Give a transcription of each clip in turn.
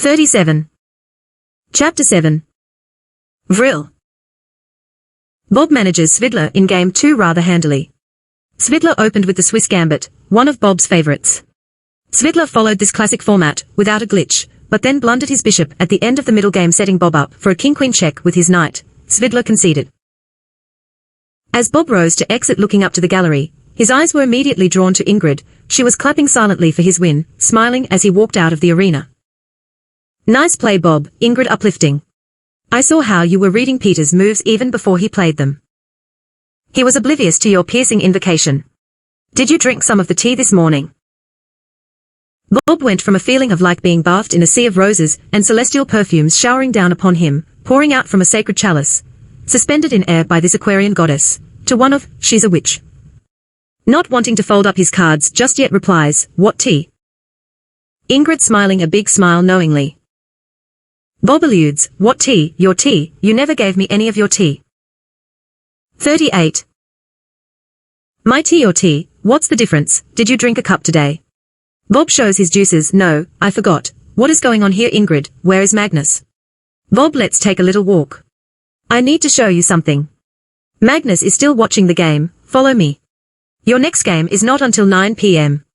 37. Chapter 7. Vril. Bob manages Svidler in Game 2 rather handily. Svidler opened with the Swiss Gambit, one of Bob's favorites. Svidler followed this classic format, without a glitch, but then blundered his bishop at the end of the middle game, setting Bob up for a king-queen check with his knight. Svidler conceded. As Bob rose to exit, looking up to the gallery, his eyes were immediately drawn to Ingrid. She was clapping silently for his win, smiling as he walked out of the arena. "Nice play, Bob," Ingrid uplifting. "I saw how you were reading Peter's moves even before he played them. He was oblivious to your piercing invocation. Did you drink some of the tea this morning?" Bob went from a feeling of like being bathed in a sea of roses and celestial perfumes showering down upon him, pouring out from a sacred chalice, suspended in air by this Aquarian goddess, to one of, "She's a witch." Not wanting to fold up his cards just yet, replies, "What tea?" Ingrid smiling a big smile knowingly. Bob alludes, "What tea? Your tea, you never gave me any of your tea." 38. "My tea or tea, what's the difference? Did you drink a cup today?" Bob shows his juices. "No, I forgot. What is going on here, Ingrid? Where is Magnus?" "Bob, let's take a little walk. I need to show you something. Magnus is still watching the game, follow me. Your next game is not until 9 p.m.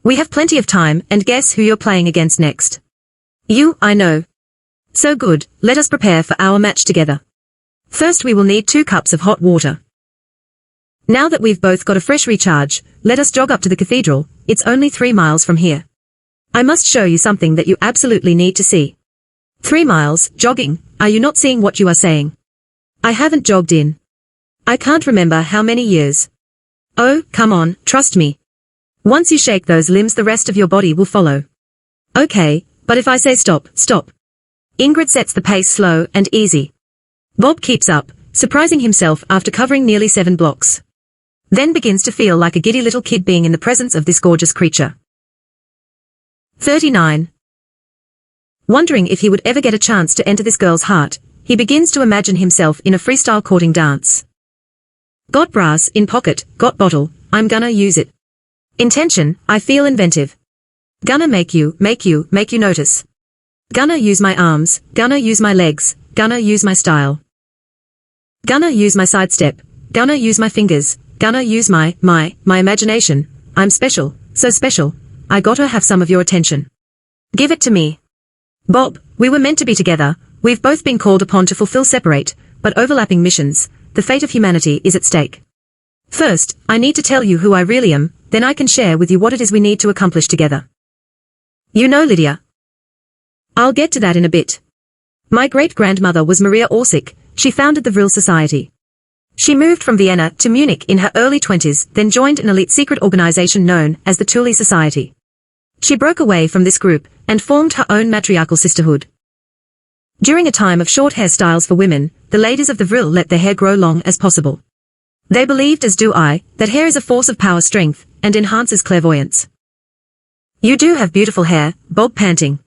We have plenty of time, and guess who you're playing against next?" "You, I know." "So good, let us prepare for our match together. First we will need 2 cups of hot water. Now that we've both got a fresh recharge, let us jog up to the cathedral. It's only 3 miles from here. I must show you something that you absolutely need to see." 3 miles, jogging, are you not seeing what you are saying? I haven't jogged in I can't remember how many years. Oh, come on, trust me. Once you shake those limbs, the rest of your body will follow. Okay, but if I say stop, stop. Ingrid sets the pace slow and easy. Bob keeps up, surprising himself after covering nearly 7 blocks. Then begins to feel like a giddy little kid being in the presence of this gorgeous creature. 39. Wondering if he would ever get a chance to enter this girl's heart, he begins to imagine himself in a freestyle courting dance. Got brass in pocket, got bottle, I'm gonna use it. Intention, I feel inventive. Gonna make you notice. Gonna use my arms, gonna use my legs, gonna use my style. Gonna use my sidestep, gonna use my fingers, gonna use my imagination. I'm special, so special, I gotta have some of your attention. Give it to me. Bob, we were meant to be together, we've both been called upon to fulfill separate, but overlapping missions. The fate of humanity is at stake. First, I need to tell you who I really am, then I can share with you what it is we need to accomplish together. You know Lydia. I'll get to that in a bit. My great-grandmother was Maria Orsic. She founded the Vril Society. She moved from Vienna to Munich in her early 20s, then joined an elite secret organization known as the Thule Society. She broke away from this group and formed her own matriarchal sisterhood. During a time of short hairstyles for women, the ladies of the Vril let their hair grow long as possible. They believed, as do I, that hair is a force of power, strength, and enhances clairvoyance. You do have beautiful hair, Bob panting.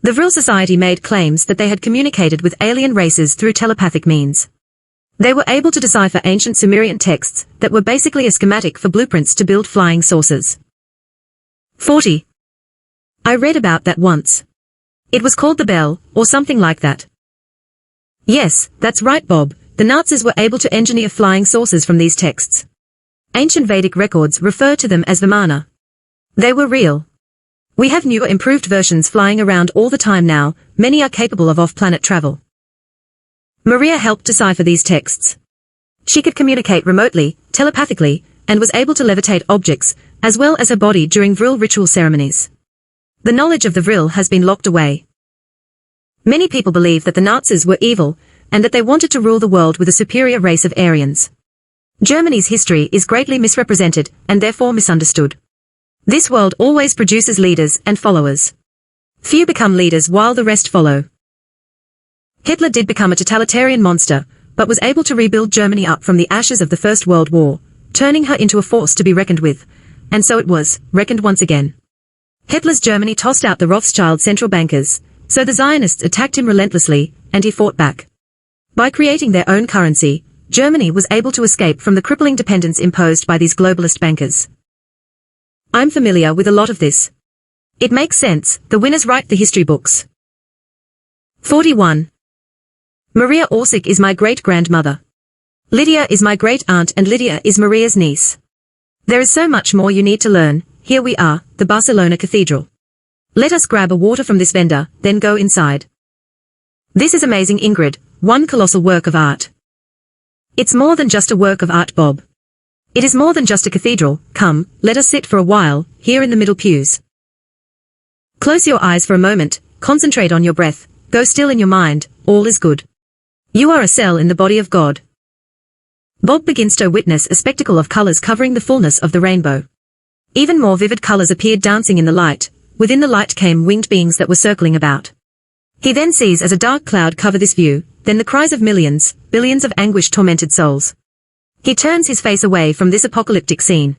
The Vril Society made claims that they had communicated with alien races through telepathic means. They were able to decipher ancient Sumerian texts that were basically a schematic for blueprints to build flying saucers. 40. I read about that once. It was called the Bell, or something like that. Yes, that's right, Bob. The Nazis were able to engineer flying saucers from these texts. Ancient Vedic records refer to them as Vimana. They were real. We have newer improved versions flying around all the time now, many are capable of off-planet travel. Maria helped decipher these texts. She could communicate remotely, telepathically, and was able to levitate objects, as well as her body during Vril ritual ceremonies. The knowledge of the Vril has been locked away. Many people believe that the Nazis were evil, and that they wanted to rule the world with a superior race of Aryans. Germany's history is greatly misrepresented, and therefore misunderstood. This world always produces leaders and followers. Few become leaders while the rest follow. Hitler did become a totalitarian monster, but was able to rebuild Germany up from the ashes of the First World War, turning her into a force to be reckoned with, and so it was, reckoned once again. Hitler's Germany tossed out the Rothschild central bankers, so the Zionists attacked him relentlessly, and he fought back. By creating their own currency, Germany was able to escape from the crippling dependence imposed by these globalist bankers. I'm familiar with a lot of this. It makes sense, the winners write the history books. 41. Maria Orsic is my great-grandmother. Lydia is my great-aunt and Lydia is Maria's niece. There is so much more you need to learn. Here we are, the Barcelona Cathedral. Let us grab a water from this vendor, then go inside. This is amazing, Ingrid, one colossal work of art. It's more than just a work of art, Bob. It is more than just a cathedral. Come, let us sit for a while, here in the middle pews. Close your eyes for a moment, concentrate on your breath, go still in your mind, all is good. You are a cell in the body of God. Bob begins to witness a spectacle of colors covering the fullness of the rainbow. Even more vivid colors appeared dancing in the light. Within the light came winged beings that were circling about. He then sees as a dark cloud cover this view, then the cries of millions, billions of anguish-tormented souls. He turns his face away from this apocalyptic scene.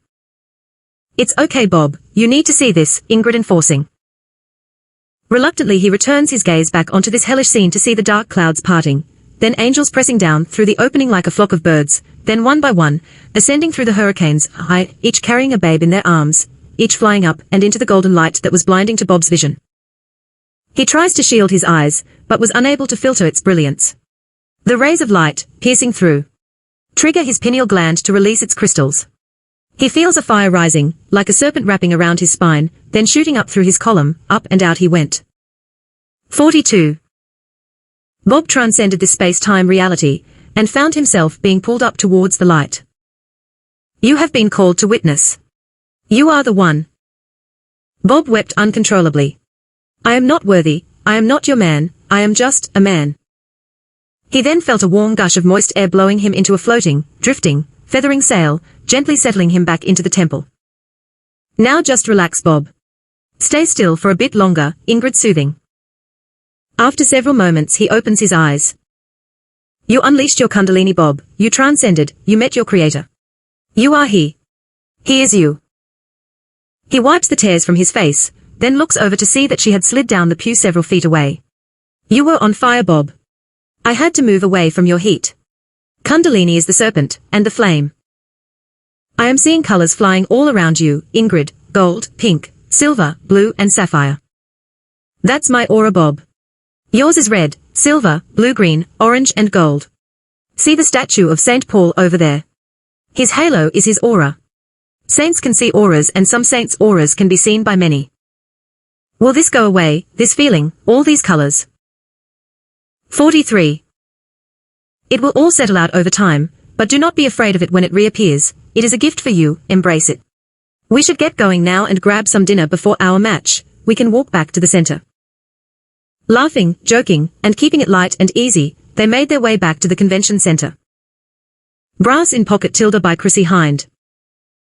It's okay, Bob, you need to see this, Ingrid enforcing. Reluctantly he returns his gaze back onto this hellish scene to see the dark clouds parting, then angels pressing down through the opening like a flock of birds, then one by one, ascending through the hurricanes high, each carrying a babe in their arms, each flying up and into the golden light that was blinding to Bob's vision. He tries to shield his eyes, but was unable to filter its brilliance. The rays of light, piercing through, trigger his pineal gland to release its crystals. He feels a fire rising, like a serpent wrapping around his spine, then shooting up through his column, up and out he went. 42. Bob transcended this space-time reality, and found himself being pulled up towards the light. You have been called to witness. You are the one. Bob wept uncontrollably. I am not worthy, I am not your man, I am just a man. He then felt a warm gush of moist air blowing him into a floating, drifting, feathering sail, gently settling him back into the temple. Now just relax, Bob. Stay still for a bit longer, Ingrid soothing. After several moments he opens his eyes. You unleashed your Kundalini, Bob, you transcended, you met your creator. You are he. He is you. He wipes the tears from his face, then looks over to see that she had slid down the pew several feet away. You were on fire, Bob. I had to move away from your heat. Kundalini is the serpent, and the flame. I am seeing colors flying all around you, Ingrid, gold, pink, silver, blue and sapphire. That's my aura, Bob. Yours is red, silver, blue-green, orange and gold. See the statue of Saint Paul over there. His halo is his aura. Saints can see auras and some saints' auras can be seen by many. Will this go away, this feeling, all these colors? 43. It will all settle out over time, but do not be afraid of it when it reappears. It is a gift for you, embrace it. We should get going now and grab some dinner before our match. We can walk back to the center. Laughing, joking, and keeping it light and easy, they made their way back to the convention center. Brass in pocket Tilda by Chrissy Hind.